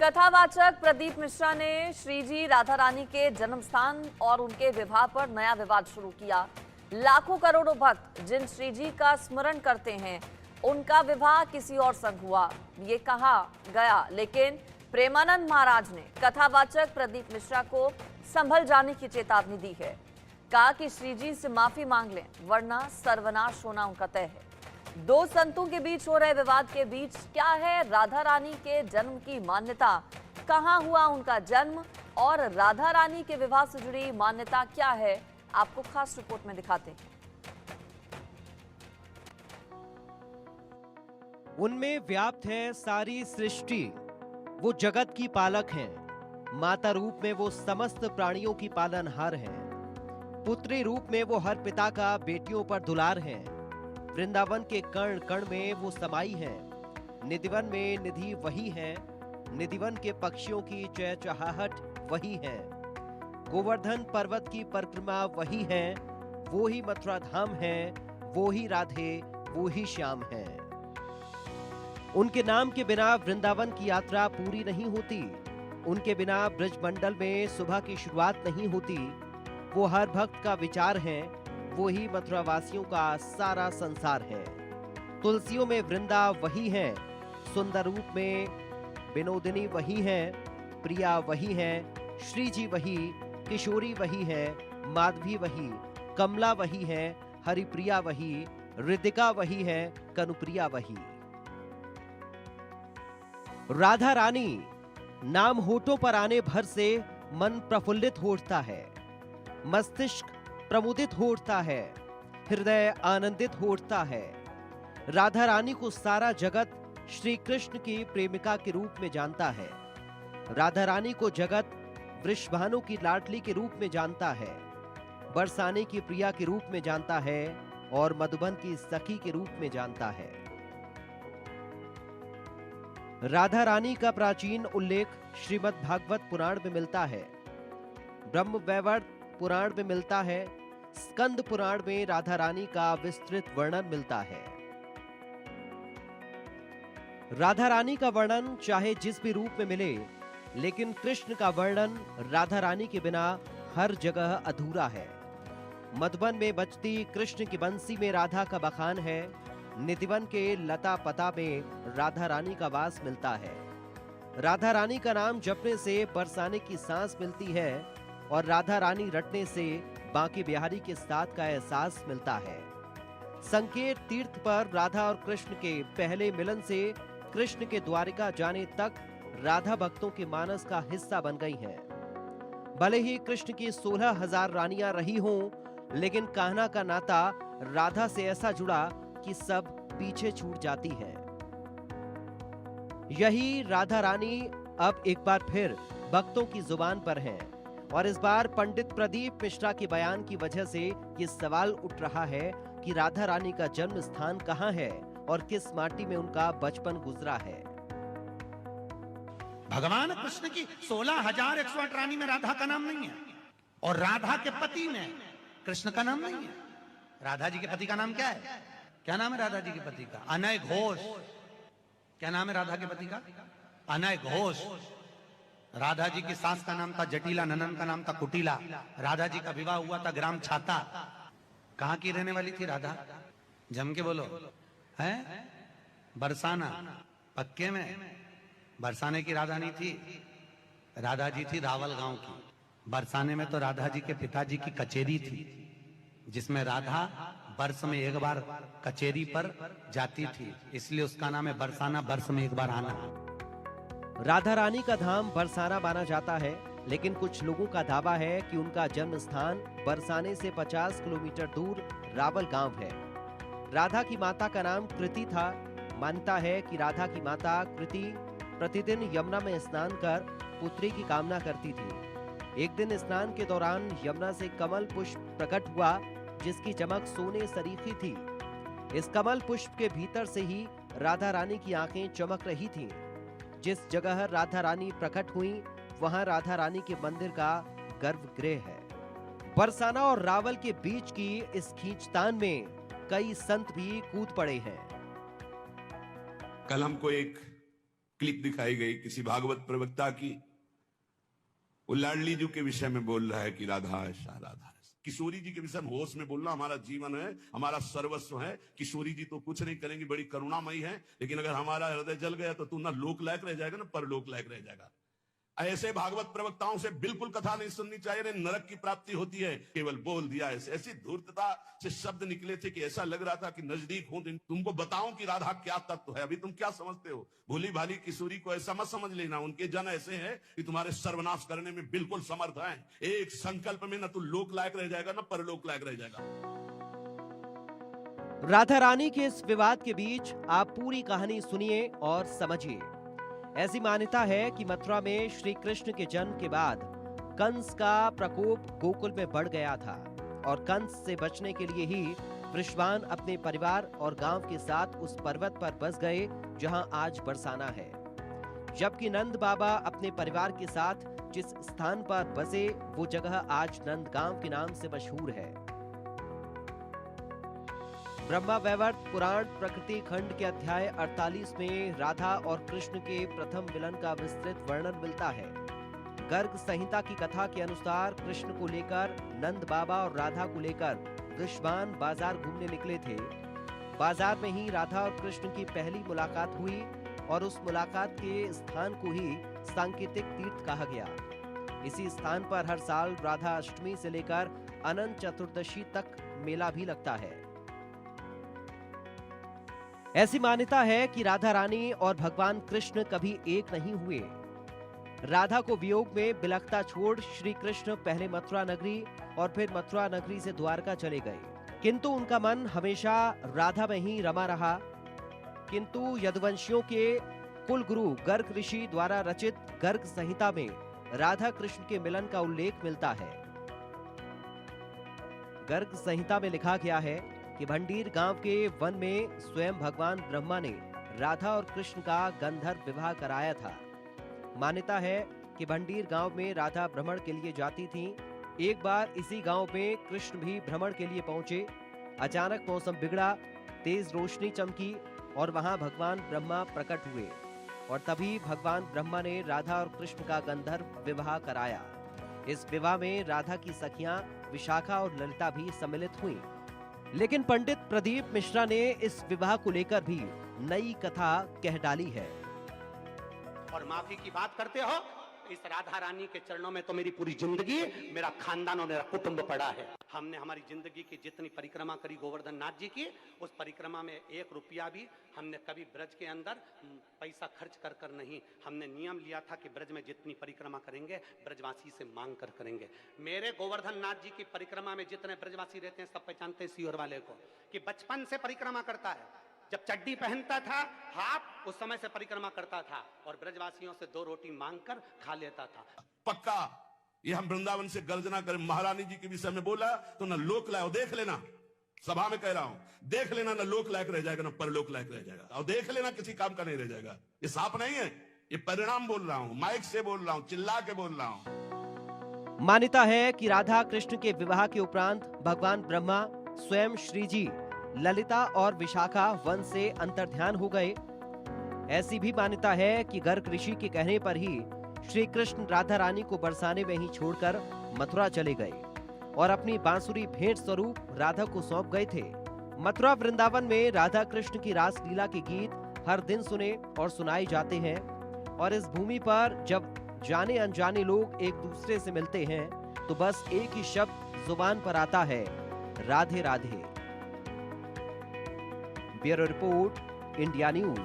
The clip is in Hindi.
कथावाचक प्रदीप मिश्रा ने श्रीजी राधा रानी के जन्म स्थान और उनके विवाह पर नया विवाद शुरू किया। लाखों करोड़ों भक्त जिन श्रीजी का स्मरण करते हैं उनका विवाह किसी और संग हुआ, ये कहा गया, लेकिन प्रेमानंद महाराज ने कथावाचक प्रदीप मिश्रा को संभल जाने की चेतावनी दी है। कहा कि श्रीजी से माफी मांग लें वरना सर्वनाश होना उनका तय है। दो संतों के बीच हो रहे विवाद के बीच क्या है राधा रानी के जन्म की मान्यता, कहां हुआ उनका जन्म और राधा रानी के विवाह से जुड़ी मान्यता क्या है, आपको खास रिपोर्ट में दिखाते हैं। उनमें व्याप्त है सारी सृष्टि, वो जगत की पालक हैं। माता रूप में वो समस्त प्राणियों की पालनहार हैं। पुत्री रूप में वो हर पिता का बेटियों पर दुलार हैं। वृंदावन के कण कण में वो समाई हैं। निधिवन में निधि वही हैं। निधिवन के पक्षियों की चहचहाहट वही है। गोवर्धन पर्वत की परिक्रमा वही है। वो ही मथुरा धाम है, वो ही राधे, वो ही श्याम है। उनके नाम के बिना वृंदावन की यात्रा पूरी नहीं होती। उनके बिना ब्रज मंडल में सुबह की शुरुआत नहीं होती। वो हर भक्त का विचार है, वो ही मथुरा वासियों का सारा संसार है। तुलसियों में वृंदा वही है। सुंदर रूप में विनोदिनी वही है। प्रिया वही है। श्रीजी वही, किशोरी वही है। माधवी वही, कमला वही है। हरिप्रिया वही, रिदिका वही है। कनुप्रिया वही। राधा रानी नाम होठों पर आने भर से मन प्रफुल्लित हो उठता है, मस्तिष्क प्रमुदित हो उठता है, हृदय आनंदित हो उठता है। राधा रानी को सारा जगत श्री कृष्ण की प्रेमिका के रूप में जानता है। राधा रानी को जगत वृषभानु की लाडली के रूप में जानता है, बरसाने की प्रिया के रूप में जानता है और मधुबन की सखी के रूप में जानता है। राधा रानी का प्राचीन उल्लेख श्रीमद् भागवत पुराण में मिलता है, ब्रह्मवैवर्त पुराण में मिलता है, स्कंद पुराण में राधा रानी का विस्तृत वर्णन मिलता है। राधा रानी का वर्णन चाहे जिस भी रूप में मिले, लेकिन कृष्ण का वर्णन राधा रानी के बिना हर जगह अधूरा है। मधुबन में बजती कृष्ण की बंसी में राधा का बखान है। निधिवन के लता पता में राधा रानी का वास मिलता है। राधा रानी का नाम जपने से बरसाने की सांस मिलती है और राधा रानी रटने से बांके बिहारी के साथ का एहसास मिलता है। संकेत तीर्थ पर राधा और कृष्ण के पहले मिलन से कृष्ण के द्वारिका जाने तक राधा भक्तों के मानस का हिस्सा बन गई हैं। भले ही कृष्ण की 16,000 रानियां रही हों, लेकिन कान्हा का नाता राधा से ऐसा जुड़ा कि सब पीछे छूट जाती है। यही राधा रानी अब एक बार फिर भक्तों की जुबान पर है और इस बार पंडित प्रदीप मिश्रा के बयान की वजह से ये सवाल उठ रहा है कि राधा रानी का जन्म स्थान कहां है और किस माटी में उनका बचपन गुजरा है। भगवान कृष्ण की 16,108 रानी में राधा का नाम नहीं है और राधा के पति में कृष्ण का नाम नहीं है। राधा जी के पति का नाम क्या है? क्या नाम है राधा जी के पति का? अनय घोष। क्या नाम है राधा के पति का? अनय घोष। राधा जी की सास का नाम था जटिला, ननन का नाम था कुटिला। राधा जी का विवाह हुआ था ग्राम छाता। कहां की रहने वाली थी राधा? जम के बोलो। है बरसाना। पक्के में बरसाने की राधा नहीं थी, राधा जी थी रावल गांव की। बरसाने में तो राधा जी के पिताजी की कचेरी थी, जिसमें राधा वर्ष में एक बार कचेरी पर जाती थी, इसलिए उसका नाम है बरसाना, वर्ष में एक बार आना। राधा रानी का धाम बरसाना माना जाता है, लेकिन कुछ लोगों का दावा है कि उनका जन्म स्थान बरसाने से 50 किलोमीटर दूर रावल गांव है। राधा की माता का नाम कृति था। मानता है कि राधा की माता कृति प्रतिदिन यमुना में स्नान कर पुत्री की कामना करती थी। एक दिन स्नान के दौरान यमुना से कमल पुष्प प्रकट हुआ, जिसकी चमक सोने सरीखी थी। इस कमल पुष्प के भीतर से ही राधा रानी की आंखें चमक रही थीं। जिस जगह राधा रानी प्रकट हुई, वहां राधा रानी के मंदिर का गर्भगृह है। बरसाना और रावल के बीच की इस खींचतान में कई संत भी कूद पड़े हैं। कल हमको एक क्लिप दिखाई गई किसी भागवत प्रवक्ता की, वो लाडली जी के विषय में बोल रहा है कि राधा ऐसा राधा ऐसा। किशोरी जी के विषय में होश में बोलना हमारा जीवन है, हमारा सर्वस्व है। किशोरी जी तो कुछ नहीं करेंगी, बड़ी करुणामयी है, लेकिन अगर हमारा हृदय जल गया तो तू ना लोक लायक रह जाएगा ना परलोक लायक रह जाएगा। ऐसे भागवत प्रवक्ताओं से बिल्कुल कथा नहीं सुननी चाहिए, नरक की प्राप्ति होती है। केवल बोल दिया ऐसे, ऐसी धूर्तता से शब्द निकले थे कि ऐसा लग रहा था कि नजदीक हूं, तुमको बताऊं कि राधा क्या तत्व है। अभी तुम क्या समझते हो? भोली भाली किशोरी को ऐसा मत समझ लेना। उनके जन ऐसे हैं कि तुम्हारे सर्वनाश करने में बिल्कुल समर्थ हैं। एक संकल्प में न तू लोक लायक रह जाएगा न परलोक लायक रह जाएगा। राधा रानी के इस विवाद के बीच आप पूरी कहानी सुनिए और समझिए। ऐसी मान्यता है कि मथुरा में श्री कृष्ण के जन्म के बाद कंस का प्रकोप गोकुल में बढ़ गया था और कंस से बचने के लिए ही वृषभान अपने परिवार और गांव के साथ उस पर्वत पर बस गए जहां आज बरसाना है। जबकि नंद बाबा अपने परिवार के साथ जिस स्थान पर बसे वो जगह आज नंदगांव के नाम से मशहूर है। ब्रह्मा वैवर्त पुराण प्रकृति खंड के अध्याय 48 में राधा और कृष्ण के प्रथम मिलन का विस्तृत वर्णन मिलता है। गर्ग संहिता की कथा के अनुसार कृष्ण को लेकर नंद बाबा और राधा को लेकर वृषभान बाजार घूमने निकले थे। बाजार में ही राधा और कृष्ण की पहली मुलाकात हुई और उस मुलाकात के स्थान को ही सांकेतिक तीर्थ कहा गया। इसी स्थान पर हर साल राधा अष्टमी से लेकर अनंत चतुर्दशी तक मेला भी लगता है। ऐसी मान्यता है कि राधा रानी और भगवान कृष्ण कभी एक नहीं हुए। राधा को वियोग में बिलखता छोड़ श्री कृष्ण पहले मथुरा नगरी और फिर मथुरा नगरी से द्वारका चले गए, किंतु उनका मन हमेशा राधा में ही रमा रहा। किंतु यदुवंशियों के कुल गुरु गर्ग ऋषि द्वारा रचित गर्ग संहिता में राधा कृष्ण के मिलन का उल्लेख मिलता है। गर्ग संहिता में लिखा गया है कि भंडीर गांव के वन में स्वयं भगवान ब्रह्मा ने राधा और कृष्ण का गंधर्व विवाह कराया था। मान्यता है कि भंडीर गांव में राधा भ्रमण के लिए जाती थीं। एक बार इसी गांव में कृष्ण भी भ्रमण के लिए पहुंचे। अचानक मौसम बिगड़ा, तेज रोशनी चमकी और वहां भगवान ब्रह्मा प्रकट हुए और तभी भगवान ब्रह्मा ने राधा और कृष्ण का गंधर्व विवाह कराया। इस विवाह में राधा की सखियां विशाखा और ललिता भी सम्मिलित हुईं। लेकिन पंडित प्रदीप मिश्रा ने इस विवाह को लेकर भी नई कथा कह डाली है। और माफी की बात करते हो, इस राधा रानी के चरणों में तो मेरी पूरी जिंदगी, मेरा खानदान और मेरा कुटुंब पड़ा है। हमने हमारी जिंदगी की जितनी परिक्रमा करी गोवर्धन नाथ जी की, उस परिक्रमा में 1 रुपया भी हमने कभी ब्रज के अंदर पैसा खर्च कर कर नहीं। हमने नियम लिया था कि ब्रज में जितनी परिक्रमा करेंगे ब्रजवासी से मांग कर करेंगे। मेरे गोवर्धन नाथ जी की परिक्रमा में जितने ब्रजवासी रहते हैं सब पहचानते हैं सीहोर वाले को, कि बचपन से परिक्रमा करता है। जब चड्डी पहनता था हाफ, उस समय से परिक्रमा करता था और ब्रजवासियों से 2 रोटी मांगकर खा लेता था। पक्का ये हम वृंदावन से गर्जना करें। महारानी जी के विषय में बोला तो ना लोक लायक, देख लेना, सभा में कह रहा हूं, देख लेना ना लोक लायक रह जाएगा ना परलोक लायक रह जाएगा। और देख लेना किसी काम का नहीं रह जाएगा। ये साफ नहीं है, ये परिणाम बोल रहा हूं, माइक से बोल रहा हूं, चिल्ला के बोल रहा हूं। मान्यता है कि राधा कृष्ण के विवाह के उपरांत भगवान ब्रह्मा स्वयं श्री जी ललिता और विशाखा वन से अंतर्ध्यान हो गए। ऐसी भी मान्यता है कि गर्ग ऋषि के कहने पर ही श्री कृष्ण राधा रानी को बरसाने में ही छोड़कर मथुरा चले गए और अपनी बांसुरी भेंट स्वरूप राधा को सौंप गए थे। मथुरा वृंदावन में राधा कृष्ण की रास लीला के गीत हर दिन सुने और सुनाए जाते हैं और इस भूमि पर जब जाने अनजाने लोग एक दूसरे से मिलते हैं तो बस एक ही शब्द जुबान पर आता है, Radhe Radhe. Bureau report, India news.